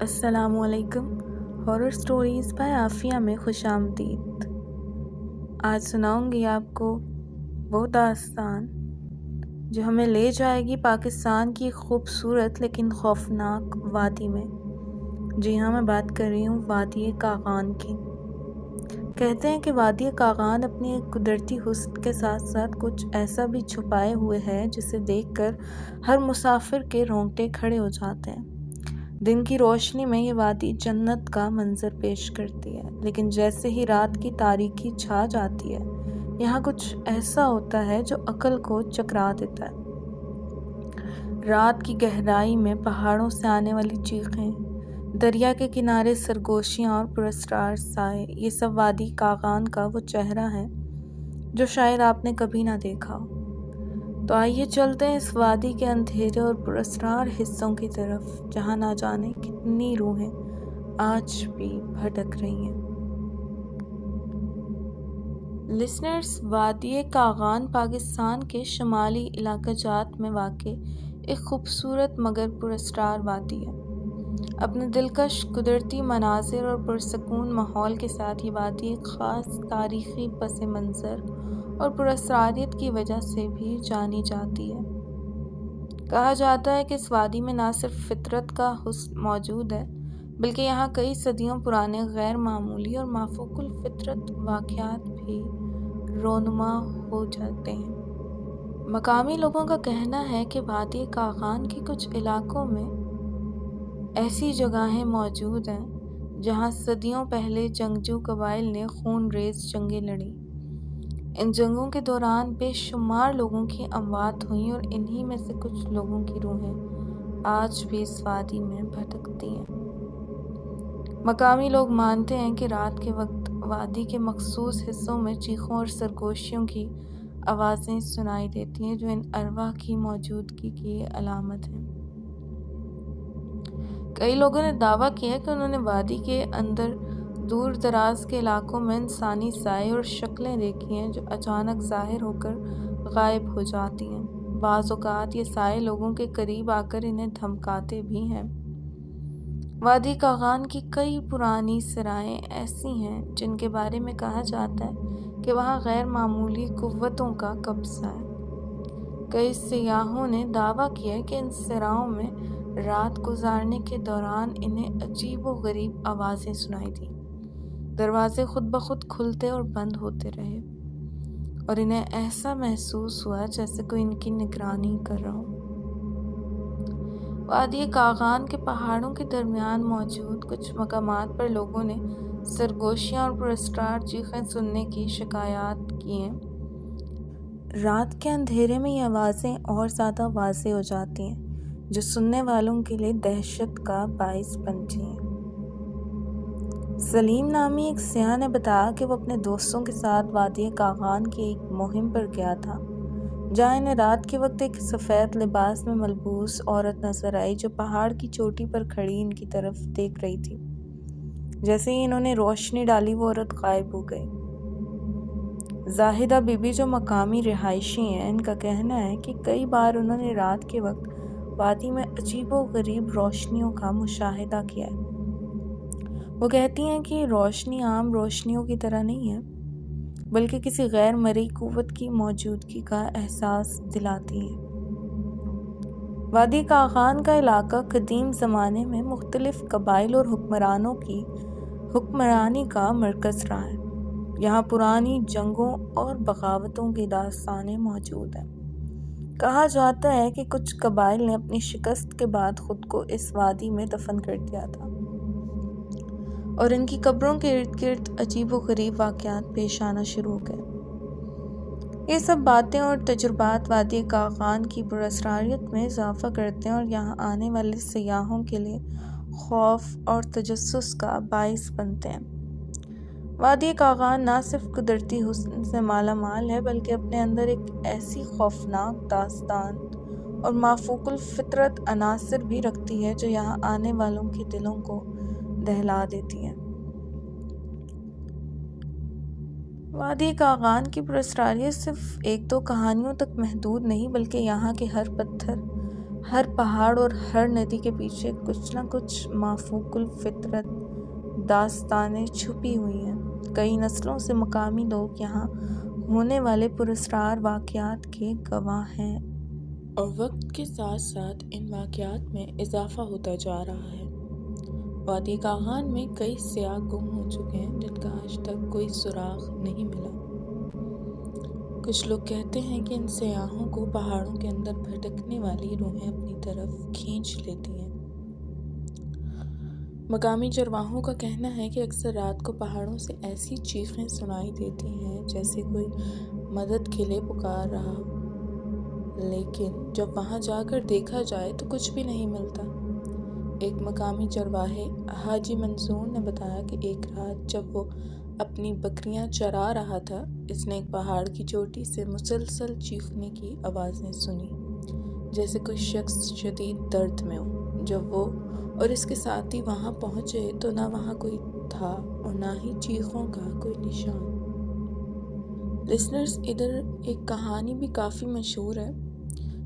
السلام علیکم. Horror stories by Aafia میں خوش آمدید. آج سناؤں گی آپ کو وہ داستان جو ہمیں لے جائے گی پاکستان کی خوبصورت لیکن خوفناک وادی میں. جی ہاں، میں بات کر رہی ہوں وادی کاغان کی. کہتے ہیں کہ وادی کاغان اپنی ایک قدرتی حسن کے ساتھ ساتھ کچھ ایسا بھی چھپائے ہوئے ہے جسے دیکھ کر ہر مسافر کے رونگٹے کھڑے ہو جاتے ہیں. دن کی روشنی میں یہ وادی جنت کا منظر پیش کرتی ہے، لیکن جیسے ہی رات کی تاریکی چھا جاتی ہے یہاں کچھ ایسا ہوتا ہے جو عقل کو چکرا دیتا ہے. رات کی گہرائی میں پہاڑوں سے آنے والی چیخیں، دریا کے کنارے سرگوشیاں اور پراسرار سائے، یہ سب وادی کاغان کا وہ چہرہ ہے جو شاید آپ نے کبھی نہ دیکھا ہو. تو آئیے چلتے ہیں اس وادی کے اندھیرے اور پراسرار حصوں کی طرف جہاں نہ جانے کتنی روحیں آج بھی بھٹک رہی ہیں. لسنرز، وادی کاغان پاکستان کے شمالی علاقہ جات میں واقع ایک خوبصورت مگر پراسرار وادی ہے. اپنے دلکش قدرتی مناظر اور پرسکون ماحول کے ساتھ یہ وادی ایک خاص تاریخی پس منظر اور پراسراریت کی وجہ سے بھی جانی جاتی ہے. کہا جاتا ہے کہ اس وادی میں نہ صرف فطرت کا حسن موجود ہے بلکہ یہاں کئی صدیوں پرانے غیر معمولی اور مافوق الفطرت واقعات بھی رونما ہو جاتے ہیں. مقامی لوگوں کا کہنا ہے کہ وادی کاغان کے کچھ علاقوں میں ایسی جگہیں موجود ہیں جہاں صدیوں پہلے جنگجو قبائل نے خون ریز جنگیں لڑیں. ان جنگوں کے دوران بے شمار لوگوں کی اموات ہوئیں اور انہی میں سے کچھ لوگوں کی روحیں آج بھی اس وادی میں بھٹکتی ہیں. مقامی لوگ مانتے ہیں کہ رات کے وقت وادی کے مخصوص حصوں میں چیخوں اور سرگوشیوں کی آوازیں سنائی دیتی ہیں جو ان ارواح کی موجودگی کی علامت ہیں. کئی لوگوں نے دعویٰ کیا کہ انہوں نے وادی کے اندر دور دراز کے علاقوں میں انسانی سائے اور شکلیں دیکھی ہیں جو اچانک ظاہر ہو کر غائب ہو جاتی ہیں. بعض اوقات یہ سائے لوگوں کے قریب آ کر انہیں دھمکاتے بھی ہیں. وادی کاغان کی کئی پرانی سرائیں ایسی ہیں جن کے بارے میں کہا جاتا ہے کہ وہاں غیر معمولی قوتوں کا قبضہ ہے. کئی سیاحوں نے دعویٰ کیا کہ ان سراؤں میں رات گزارنے کے دوران انہیں عجیب و غریب آوازیں سنائی دیں. دروازے خود بخود کھلتے اور بند ہوتے رہے اور انہیں ایسا محسوس ہوا جیسے کوئی ان کی نگرانی کر رہا ہو. وادی کاغان کے پہاڑوں کے درمیان موجود کچھ مقامات پر لوگوں نے سرگوشیاں اور پراسرار چیخیں سننے کی شکایات کی ہیں. رات کے اندھیرے میں یہ آوازیں اور زیادہ واضح ہو جاتی ہیں جو سننے والوں کے لیے دہشت کا باعث بنتی ہیں. سلیم نامی ایک سیاح نے بتایا کہ وہ اپنے دوستوں کے ساتھ وادی کاغان کی ایک مہم پر گیا تھا جہاں انہیں رات کے وقت ایک سفید لباس میں ملبوس عورت نظر آئی جو پہاڑ کی چوٹی پر کھڑی ان کی طرف دیکھ رہی تھی. جیسے ہی انہوں نے روشنی ڈالی وہ عورت غائب ہو گئی. زاہدہ بی بی جو مقامی رہائشی ہیں، ان کا کہنا ہے کہ کئی بار انہوں نے رات کے وقت وادی میں عجیب و غریب روشنیوں کا مشاہدہ کیا ہے. وہ کہتی ہیں کہ یہ روشنی عام روشنیوں کی طرح نہیں ہے بلکہ کسی غیر مرئی قوت کی موجودگی کا احساس دلاتی ہے. وادی کاغان کا علاقہ قدیم زمانے میں مختلف قبائل اور حکمرانوں کی حکمرانی کا مرکز رہا ہے. یہاں پرانی جنگوں اور بغاوتوں کی داستانیں موجود ہیں. کہا جاتا ہے کہ کچھ قبائل نے اپنی شکست کے بعد خود کو اس وادی میں دفن کر دیا تھا اور ان کی قبروں کے ارد گرد عجیب و غریب واقعات پیش آنا شروع ہو گئے. یہ سب باتیں اور تجربات وادی کاغان کی پراسراریت میں اضافہ کرتے ہیں اور یہاں آنے والے سیاحوں کے لیے خوف اور تجسس کا باعث بنتے ہیں. وادی کاغان نہ صرف قدرتی حسن سے مالا مال ہے بلکہ اپنے اندر ایک ایسی خوفناک داستان اور مافوق الفطرت عناصر بھی رکھتی ہے جو یہاں آنے والوں کے دلوں کو دہلا دیتی ہیں. وادی کاغان کی پراسراریت صرف ایک دو کہانیوں تک محدود نہیں، بلکہ یہاں کے ہر پتھر، ہر پہاڑ اور ہر ندی کے پیچھے کچھ نہ کچھ مافوق الفطرت داستانیں چھپی ہوئی ہیں۔ کئی نسلوں سے مقامی لوگ یہاں ہونے والے پراسرار واقعات کے گواہ ہیں، اور وقت کے ساتھ ساتھ ان واقعات میں اضافہ ہوتا جا رہا ہے۔ وادی کاغان میں کئی سیاح گم ہو چکے ہیں جن کا آج تک کوئی سراغ نہیں ملا۔ کچھ لوگ کہتے ہیں کہ ان سیاحوں کو پہاڑوں کے اندر بھٹکنے والی روحیں اپنی طرف کھینچ لیتی ہیں۔ مقامی چرواہوں کا کہنا ہے کہ اکثر رات کو پہاڑوں سے ایسی چیخیں سنائی دیتی ہیں جیسے کوئی مدد کے لیے پکار رہا ہو، لیکن جب وہاں جا کر دیکھا جائے تو کچھ بھی نہیں ملتا۔ ایک مقامی چرواہے حاجی منصور نے بتایا کہ ایک رات جب وہ اپنی بکریاں چرا رہا تھا، اس نے ایک پہاڑ کی چوٹی سے مسلسل چیخنے کی آوازیں سنی، جیسے کوئی شخص شدید درد میں ہو۔ جب وہ اور اس کے ساتھی وہاں پہنچے تو نہ وہاں کوئی تھا اور نہ ہی چیخوں کا کوئی نشان۔ لسنرز، ادھر ایک کہانی بھی کافی مشہور ہے۔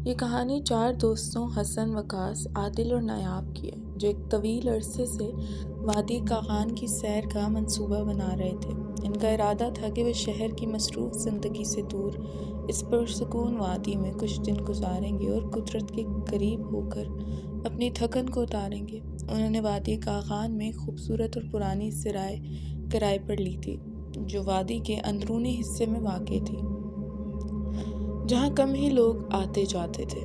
یہ کہانی 4 دوستوں حسن، وقاص، عادل اور نایاب کی ہے، جو ایک طویل عرصے سے وادی کاغان کی سیر کا منصوبہ بنا رہے تھے۔ ان کا ارادہ تھا کہ وہ شہر کی مصروف زندگی سے دور اس پرسکون وادی میں کچھ دن گزاریں گے اور قدرت کے قریب ہو کر اپنی تھکن کو اتاریں گے۔ انہوں نے وادی کاغان میں خوبصورت اور پرانی سرائے کرائے پر لی تھی، جو وادی کے اندرونی حصے میں واقع تھی، جہاں کم ہی لوگ آتے جاتے تھے۔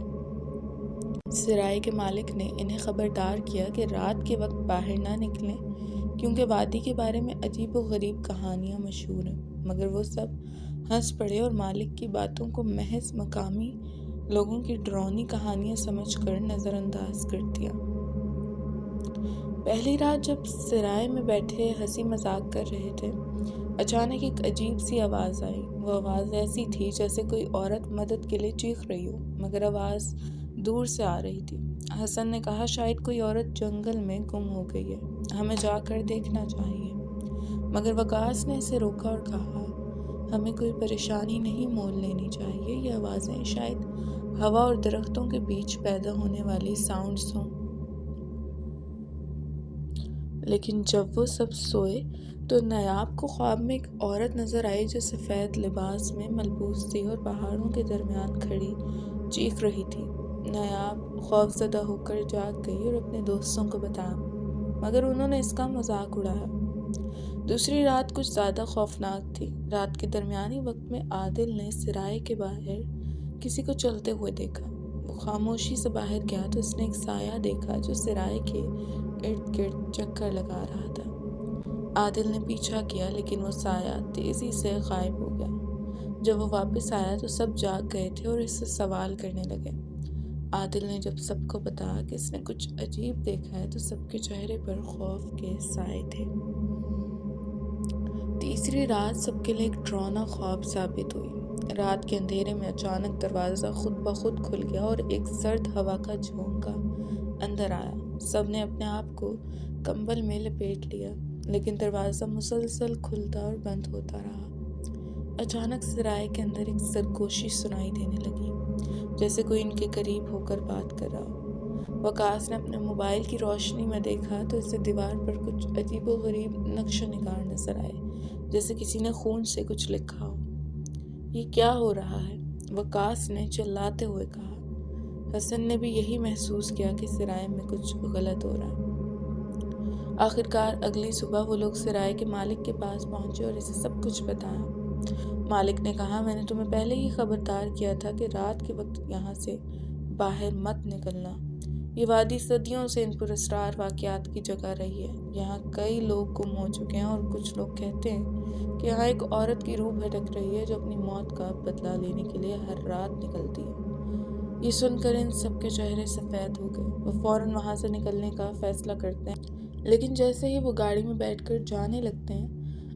سرائے کے مالک نے انہیں خبردار کیا کہ رات کے وقت باہر نہ نکلیں، کیونکہ وادی کے بارے میں عجیب و غریب کہانیاں مشہور ہیں، مگر وہ سب ہنس پڑے اور مالک کی باتوں کو محض مقامی لوگوں کی ڈراؤنی کہانیاں سمجھ کر نظر انداز کر دیا۔ پہلی رات جب سرائے میں بیٹھے ہنسی مذاق کر رہے تھے، اچانک ایک عجیب سی آواز آئی۔ وہ آواز ایسی تھی جیسے کوئی عورت مدد کے لیے چیخ رہی ہو، مگر آواز دور سے آ رہی تھی۔ حسن نے کہا، شاید کوئی عورت جنگل میں گم ہو گئی ہے، ہمیں جا کر دیکھنا چاہیے۔ مگر وقاص نے اسے روکا اور کہا، ہمیں کوئی پریشانی نہیں مول لینی چاہیے، یہ آوازیں شاید ہوا اور درختوں کے بیچ پیدا ہونے والی ساؤنڈز ہوں۔ لیکن جب وہ سب سوئے تو نایاب کو خواب میں ایک عورت نظر آئی جو سفید لباس میں ملبوس تھی اور پہاڑوں کے درمیان کھڑی چیخ رہی تھی۔ نایاب خوف زدہ ہو کر جاگ گئی اور اپنے دوستوں کو بتایا، مگر انہوں نے اس کا مذاق اڑایا۔ دوسری رات کچھ زیادہ خوفناک تھی۔ رات کے درمیانی وقت میں عادل نے سرائے کے باہر کسی کو چلتے ہوئے دیکھا۔ وہ خاموشی سے باہر گیا تو اس نے ایک سایہ دیکھا جو سرائے کے ارد گرد چکر لگا رہا تھا۔ عادل نے پیچھا کیا، لیکن وہ سایہ تیزی سے غائب ہو گیا۔ جب وہ واپس آیا تو سب جاگ گئے تھے اور اس سے سوال کرنے لگے۔ عادل نے جب سب کو بتایا کہ اس نے کچھ عجیب دیکھا ہے تو سب کے چہرے پر خوف کے سائے تھے۔ تیسری رات سب کے لیے ایک ڈراؤنا خواب ثابت ہوئی۔ رات کے اندھیرے میں اچانک دروازہ خود بخود کھل گیا اور ایک سرد ہوا کا جھونکا اندر آیا۔ سب نے اپنے آپ کو کمبل میں لپیٹ لیا، لیکن دروازہ مسلسل کھلتا اور بند ہوتا رہا۔ اچانک سرائے کے اندر ایک سرگوشی سنائی دینے لگی، جیسے کوئی ان کے قریب ہو کر بات کر رہا ہو۔ وقاص نے اپنے موبائل کی روشنی میں دیکھا تو اسے دیوار پر کچھ عجیب و غریب نقش و نگار نظر آئے، جیسے کسی نے خون سے کچھ لکھا ہو۔ یہ کیا ہو رہا ہے؟ وقاص نے چلاتے ہوئے کہا۔ حسن نے بھی یہی محسوس کیا کہ سرائے میں کچھ غلط ہو رہا ہے۔ آخرکار اگلی صبح وہ لوگ سرائے کے مالک کے پاس پہنچے اور اسے سب کچھ بتایا۔ مالک نے کہا، میں نے تمہیں پہلے ہی خبردار کیا تھا کہ رات کے وقت یہاں سے باہر مت نکلنا۔ یہ وادی صدیوں سے ان پراسرار واقعات کی جگہ رہی ہے۔ یہاں کئی لوگ گم ہو چکے ہیں اور کچھ لوگ کہتے ہیں کہ یہاں ایک عورت کی روح بھٹک رہی ہے جو اپنی موت کا بدلہ لینے کے لیے ہر رات نکلتی ہے۔ یہ سن کر ان سب کے چہرے سفید ہو گئے۔ وہ فوراً وہاں سے نکلنے کا فیصلہ کرتے ہیں، لیکن جیسے ہی وہ گاڑی میں بیٹھ کر جانے لگتے ہیں،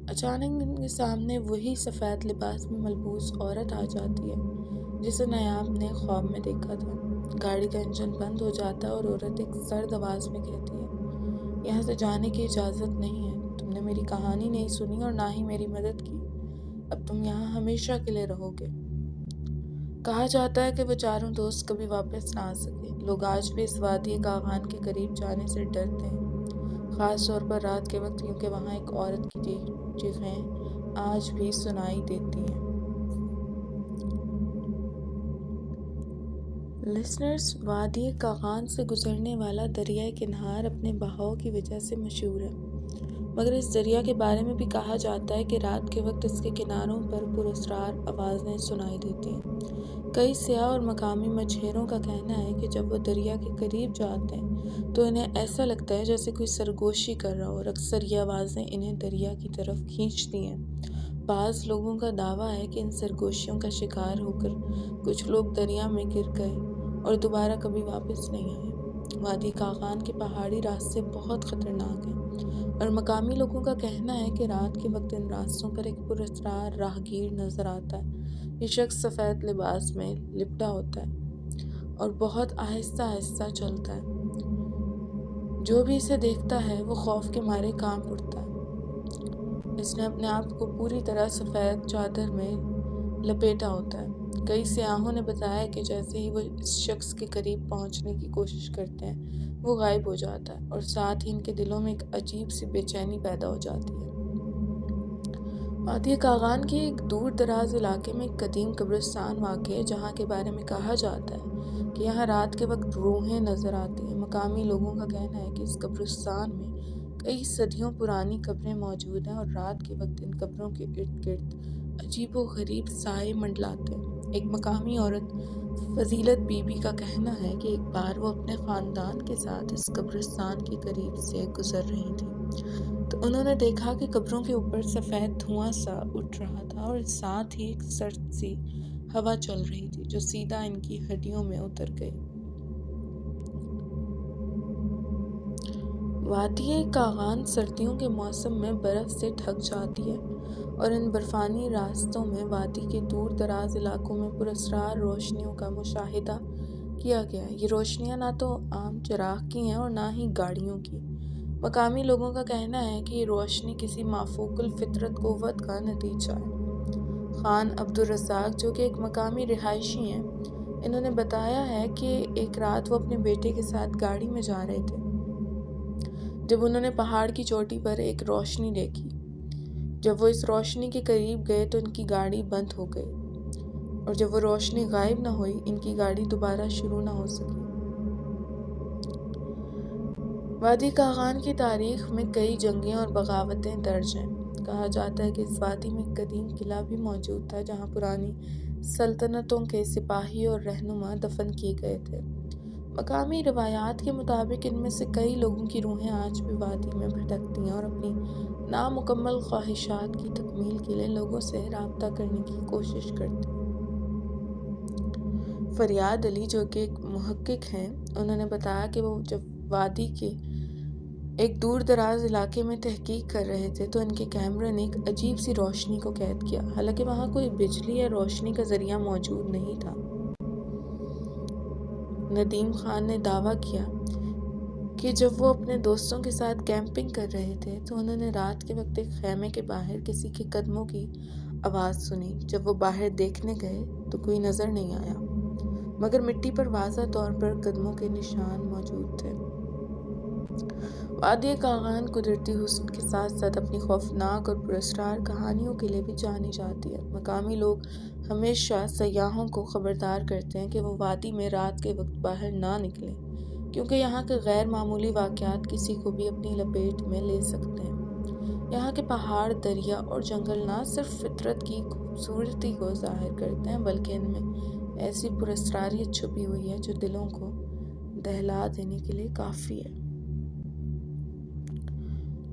اچانک ان کے سامنے وہی سفید لباس میں ملبوس عورت آ جاتی ہے جسے نایاب نے خواب میں دیکھا تھا۔ گاڑی کا انجن بند ہو جاتا ہے اور عورت ایک سرد آواز میں کہتی ہے، یہاں سے جانے کی اجازت نہیں ہے، تم نے میری کہانی نہیں سنی اور نہ ہی میری مدد کی۔ اب تم یہاں ہمیشہ کے لیے رہو گے۔ کہا جاتا ہے کہ وہ چاروں دوست کبھی واپس نہ آ سکے۔ لوگ آج بھی اس وادی کاغان کے قریب جانے سے ڈرتے ہیں، خاص طور پر رات کے وقت، کیونکہ وہاں ایک عورت کی چیخیں آج بھی سنائی دیتی ہیں۔ لسنرز، وادی کاغان سے گزرنے والا دریائے کنہار اپنے بہاؤ کی وجہ سے مشہور ہے، مگر اس دریا کے بارے میں بھی کہا جاتا ہے کہ رات کے وقت اس کے کناروں پر پراسرار آوازیں سنائی دیتی ہیں۔ کئی سیاح اور مقامی مچھیروں کا کہنا ہے کہ جب وہ دریا کے قریب جاتے ہیں تو انہیں ایسا لگتا ہے جیسے کوئی سرگوشی کر رہا ہو، اور اکثر یہ آوازیں انہیں دریا کی طرف کھینچتی ہیں۔ بعض لوگوں کا دعویٰ ہے کہ ان سرگوشیوں کا شکار ہو کر کچھ لوگ دریا میں گر گئے اور دوبارہ کبھی واپس نہیں آئے۔ وادی کاغان کے پہاڑی راستے بہت خطرناک ہیں، اور مقامی لوگوں کا کہنا ہے کہ رات کے وقت ان راستوں پر ایک پراسرار راہگیر نظر آتا ہے۔ یہ شخص سفید لباس میں لپٹا ہوتا ہے اور بہت آہستہ آہستہ چلتا ہے۔ جو بھی اسے دیکھتا ہے وہ خوف کے مارے کانپ اٹھتا ہے۔ اس نے اپنے آپ کو پوری طرح سفید چادر میں لپیٹا ہوتا ہے۔ کئی سیاحوں نے بتایا کہ جیسے ہی وہ اس شخص کے قریب پہنچنے کی کوشش کرتے ہیں وہ غائب ہو جاتا ہے، اور ساتھ ہی ان کے دلوں میں ایک عجیب سی بے چینی پیدا ہو جاتی ہے۔ وادی کاغان کے ایک دور دراز علاقے میں ایک قدیم قبرستان واقع ہے، جہاں کے بارے میں کہا جاتا ہے کہ یہاں رات کے وقت روحیں نظر آتی ہیں۔ مقامی لوگوں کا کہنا ہے کہ اس قبرستان میں کئی صدیوں پرانی قبریں موجود ہیں، اور رات کے وقت ان قبروں کے ارد گرد عجیب و غریب سائے منڈلاتے ہیں۔ ایک مقامی عورت فضیلت بی بی کا کہنا ہے کہ ایک بار وہ اپنے خاندان کے ساتھ اس قبرستان کے قریب سے گزر رہی تھی تو انہوں نے دیکھا کہ قبروں کے اوپر سفید دھواں سا اٹھ رہا تھا، اور ساتھ ہی ایک سرد سی ہوا چل رہی تھی جو سیدھا ان کی ہڈیوں میں اتر گئی۔ وادی کاغان سردیوں کے موسم میں برف سے ڈھک جاتی ہے، اور ان برفانی راستوں میں وادی کے دور دراز علاقوں میں پراسرار روشنیوں کا مشاہدہ کیا گیا ہے۔ یہ روشنیاں نہ تو عام چراغ کی ہیں اور نہ ہی گاڑیوں کی۔ مقامی لوگوں کا کہنا ہے کہ یہ روشنی کسی مافوق الفطرت قوت کا نتیجہ ہے۔ خان عبدالرزاق، جو کہ ایک مقامی رہائشی ہیں، انہوں نے بتایا ہے کہ ایک رات وہ اپنے بیٹے کے ساتھ گاڑی میں جا رہے تھے جب انہوں نے پہاڑ کی چوٹی پر ایک روشنی دیکھی۔ جب وہ اس روشنی کے قریب گئے تو ان کی گاڑی بند ہو گئی، اور جب وہ روشنی غائب نہ ہوئی ان کی گاڑی دوبارہ شروع نہ ہو سکی۔ وادی کاغان کی تاریخ میں کئی جنگیں اور بغاوتیں درج ہیں۔ کہا جاتا ہے کہ اس وادی میں ایک قدیم قلعہ بھی موجود تھا جہاں پرانی سلطنتوں کے سپاہی اور رہنما دفن کیے گئے تھے۔ مقامی روایات کے مطابق ان میں سے کئی لوگوں کی روحیں آج بھی وادی میں بھٹکتی ہیں اور اپنی نامکمل خواہشات کی تکمیل کے لیے لوگوں سے رابطہ کرنے کی کوشش کرتی ہیں۔ فریاد علی، جو کہ ایک محقق ہیں، انہوں نے بتایا کہ وہ جب وادی کے ایک دور دراز علاقے میں تحقیق کر رہے تھے تو ان کے کیمرے نے ایک عجیب سی روشنی کو قید کیا، حالانکہ وہاں کوئی بجلی یا روشنی کا ذریعہ موجود نہیں تھا۔ ندیم خان نے دعویٰ کیا کہ جب وہ اپنے دوستوں کے ساتھ کیمپنگ کر رہے تھے تو انہوں نے رات کے وقت ایک خیمے کے باہر کسی کے قدموں کی آواز سنی۔ جب وہ باہر دیکھنے گئے تو کوئی نظر نہیں آیا، مگر مٹی پر واضح طور پر قدموں کے نشان موجود تھے۔ وادی کاغان قدرتی حسن کے ساتھ ساتھ اپنی خوفناک اور پراسرار کہانیوں کے لیے بھی جانی جاتی ہے۔ مقامی لوگ ہمیشہ سیاحوں کو خبردار کرتے ہیں کہ وہ وادی میں رات کے وقت باہر نہ نکلیں، کیونکہ یہاں کے غیر معمولی واقعات کسی کو بھی اپنی لپیٹ میں لے سکتے ہیں۔ یہاں کے پہاڑ، دریا اور جنگل نہ صرف فطرت کی خوبصورتی کو ظاہر کرتے ہیں بلکہ ان میں ایسی پراسراریت چھپی ہوئی ہے جو دلوں کو دہلا دینے کے لیے کافی ہے۔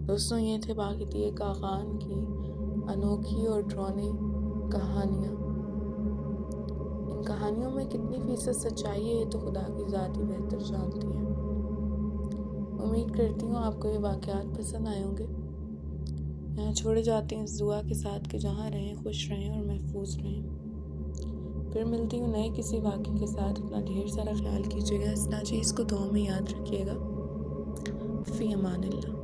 دوستوں، یہ تھے باقی کاغان کی انوکھی اور ڈراؤنی کہانیاں۔ ان کہانیوں میں کتنی فیصد سچائی ہے یہ تو خدا کی ذات ہی بہتر جانتی ہے۔ امید کرتی ہوں آپ کو یہ واقعات پسند آئے ہوں گے۔ یہاں چھوڑے جاتے ہیں اس دعا کے ساتھ کہ جہاں رہیں خوش رہیں اور محفوظ رہیں۔ پھر ملتی ہوں نئے کسی واقعے کے ساتھ۔ اپنا ڈھیر سارا خیال کیجیے گا۔ اس چیز کو دعاؤں میں یاد رکھیے گا۔ فی امان اللہ۔